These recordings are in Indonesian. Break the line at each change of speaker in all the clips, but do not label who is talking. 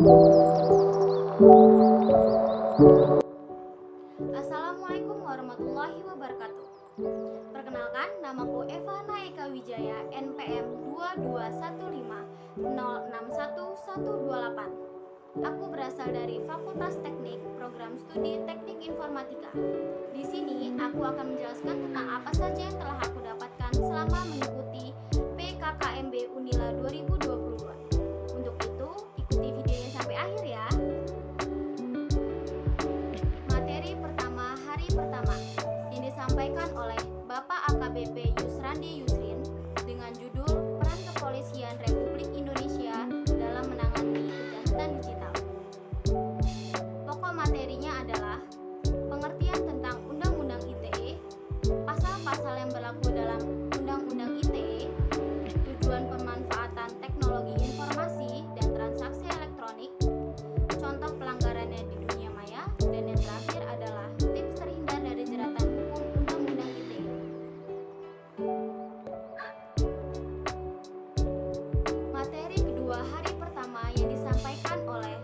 Assalamualaikum warahmatullahi wabarakatuh. Perkenalkan, namaku Eva Naeka Wijaya, NPM 22150611128. Aku berasal dari Fakultas Teknik, Program Studi Teknik Informatika. Di sini aku akan menjelaskan tentang apa saja yang telah aku dapatkan selama mengikuti PKKMB Unila 2022. Untuk itu, ikuti videonya sampai akhir ya. Materi pertama hari pertama yang disampaikan oleh Bapak AKBP Yusrandi Yusrin dengan judul Peran Kepolisian Republik Indonesia dalam Menangani Kejahatan Digital. Pokok materinya adalah pengertian tentang Undang-Undang ITE, pasal-pasal yang berlaku dalam Undang-Undang ITE, tujuan pemanfaatan teknologi informasi dan transaksi elektronik, contoh pelanggarannya di dunia maya, dan yang terakhir adalah tips terhindar dari jeratan hukum Undang-Undang ITE. Materi kedua hari pertama yang disampaikan oleh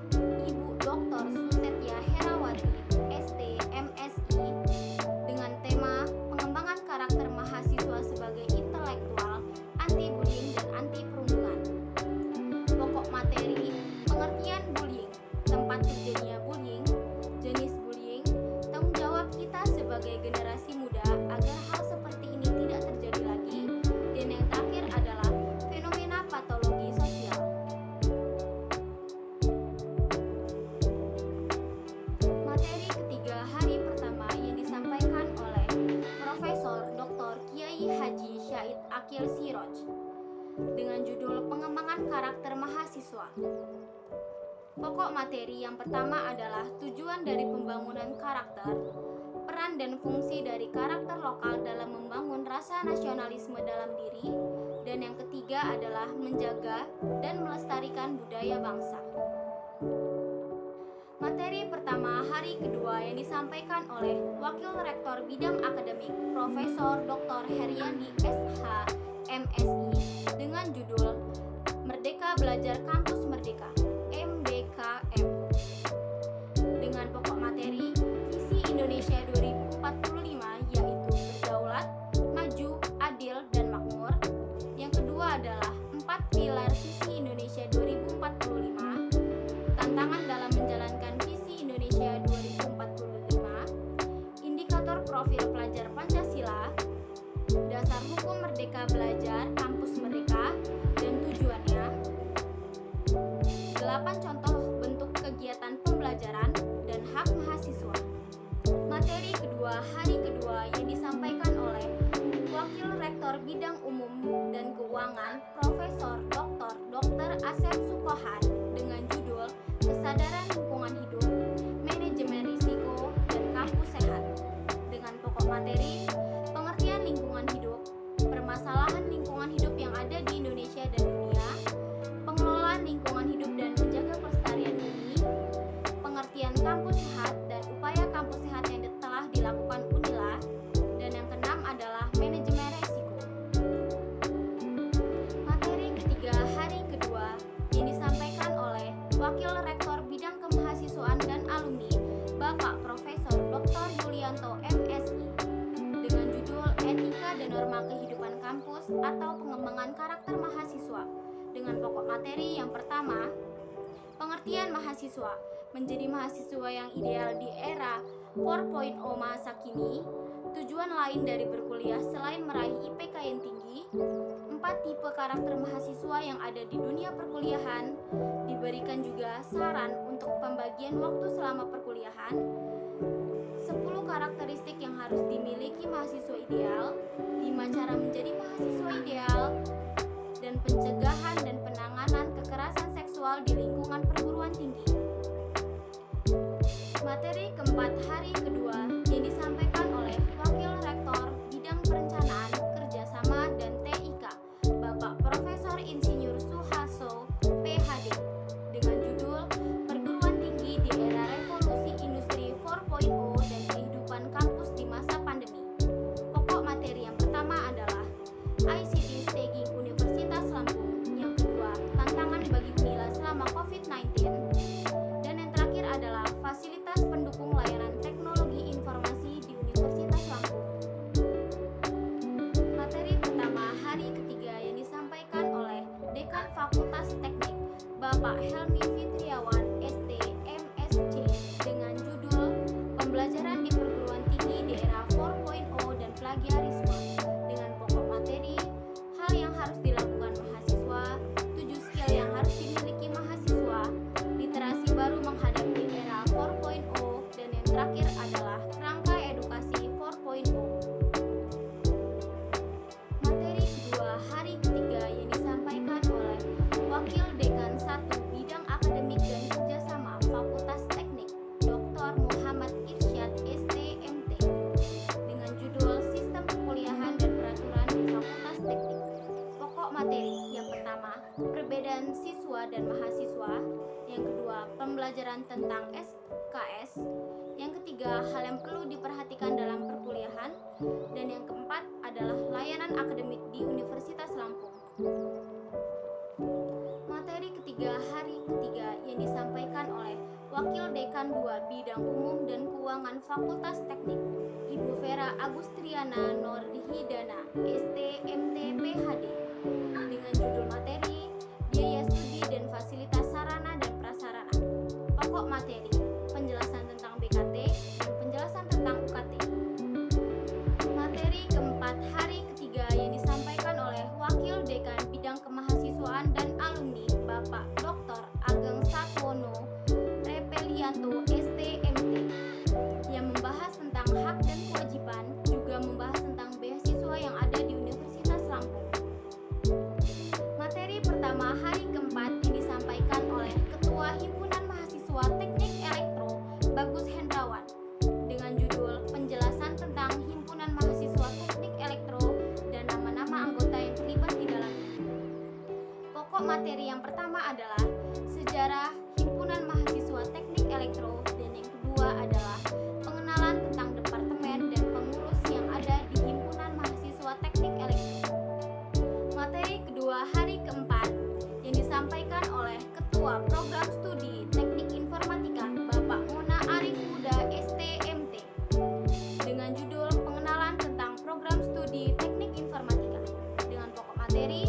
Ibu Dr. Susetya Herawati, ST, MSI, dengan tema pengembangan karakter mahasiswa sebagai intelektual, anti-bullying dan anti-perundungan. Pokok materi, pengertian bullying, tempat terjadinya bullying, jenis bullying, tanggung jawab kita sebagai generasi muda agar hal seperti ini tidak terjadi lagi, dan yang terakhir adalah fenomena patologi sosial. Materi ketiga hari pertama yang disampaikan oleh Profesor Dr. Kiai Haji Syahid Akil Siroj dengan judul pengembangan karakter mahasiswa. Pokok materi yang pertama adalah tujuan dari pembangunan karakter, peran dan fungsi dari karakter lokal dalam membangun rasa nasionalisme dalam diri, dan yang ketiga adalah menjaga dan melestarikan budaya bangsa. Materi pertama hari kedua yang disampaikan oleh Wakil Rektor Bidang Akademik Profesor Dr. Heriandi SH, MSI, dengan judul Merdeka Belajar Kampus Merdeka, MBKM, dengan pokok materi visi Indonesia 2045 yaitu berdaulat, maju, adil, dan makmur. Yang kedua adalah 4 pilar visi Indonesia 2045, tantangan dalam menjalankan visi Indonesia 2045, indikator profil pelajar Pancasila, dasar hukum Merdeka Belajar Kampus Merdeka dan tujuannya, 8 contoh bentuk kegiatan pembelajaran dan hak mahasiswa. Materi kedua hari kedua yang disampaikan oleh Wakil Rektor Bidang Umum dan Keuangan Profesor Dr. Asep Sukohan dengan judul Kesadaran Lingkungan Hidup, Manajemen Risiko, dan Kampus Sehat, dengan pokok materi pengertian lingkungan hidup, permasalahan lingkungan hidup yang ada di Indonesia dan dunia, pengelolaan lingkungan hidup dan menjaga kelestarian bumi, pengertian kampus sehat dan upaya kampus sehat yang telah dilakukan Unila, dan yang keenam adalah manajemen resiko. Materi ketiga hari kedua yang disampaikan oleh Wakil Rektor Bidang Kemahasiswaan dan Alumni Bapak Profesor Dr. Yulianto MSI dengan judul Etika dan Norma Kehidupan Kampus atau Pengembangan Karakter Mahasiswa, dengan pokok materi yang pertama, pengertian mahasiswa menjadi mahasiswa yang ideal di era 4.0 masa kini, tujuan lain dari berkuliah selain meraih IPK yang tinggi, 4 tipe karakter mahasiswa yang ada di dunia perkuliahan, diberikan juga saran untuk pembagian waktu selama perkuliahan, 10 karakteristik yang harus dimiliki mahasiswa ideal, 5 cara menjadi mahasiswa ideal, dan pencegahan dan penanganan kekerasan seksual di lingkungan perguruan tinggi. Materi keempat hari kedua yang disampaikan oleh Wakil Rektor Bidang Perencanaan, Kerjasama, dan TIK Bapak Profesor Insinyur Suharso, PhD, dengan judul Perguruan Tinggi di Era Revolusi Industri 4.0 dan Kehidupan Kampus di Masa Pandemi. Pokok materi yang pertama adalah ICT Staging Universitas Lampung, yang kedua tantangan bagi Unila selama COVID-19, pembelajaran tentang SKS. Yang ketiga, hal yang perlu diperhatikan dalam perkuliahan. Dan yang keempat adalah layanan akademik di Universitas Lampung. Materi ketiga hari ketiga yang disampaikan oleh Wakil Dekan 2 Bidang Umum dan Keuangan Fakultas Teknik, Ibu Vera Agustriana Nordhidana, STMT PhD, dengan judul materi Biaya Studi dan Fasilitas Sarana dan Prasarana. Pokok materi, penjelasan tentang BKT dan penjelasan tentang UKT. Materi keempat hari ketiga yang disampaikan oleh Wakil Dekan Bidang Kemahasiswaan dan Alumni, Bapak Dr. Ageng Satwono Repelianto, STMT, yang membahas tentang hak dan kewajiban, juga membahas tentang beasiswa yang ada di Universitas Lampung. Materi pertama hari keempat yang disampaikan oleh Ketua Himpunan Mahasiswa Teknik Elektro, Bagus Hendrawan, dengan judul penjelasan tentang Himpunan Mahasiswa Teknik Elektro dan nama-nama anggota yang terlibat di dalamnya. Pokok materi yang pertama adalah sejarah Himpunan Mahasiswa Teknik Elektro, dan yang kedua adalah pengenalan tentang departemen dan pengurus yang ada di Himpunan Mahasiswa Teknik Elektro. Materi kedua hari keempat yang disampaikan oleh Ketua Program Studi Teknik Informatika, Bapak Mona Arif Huda, STMT, dengan judul pengenalan tentang program studi Teknik Informatika, dengan pokok materi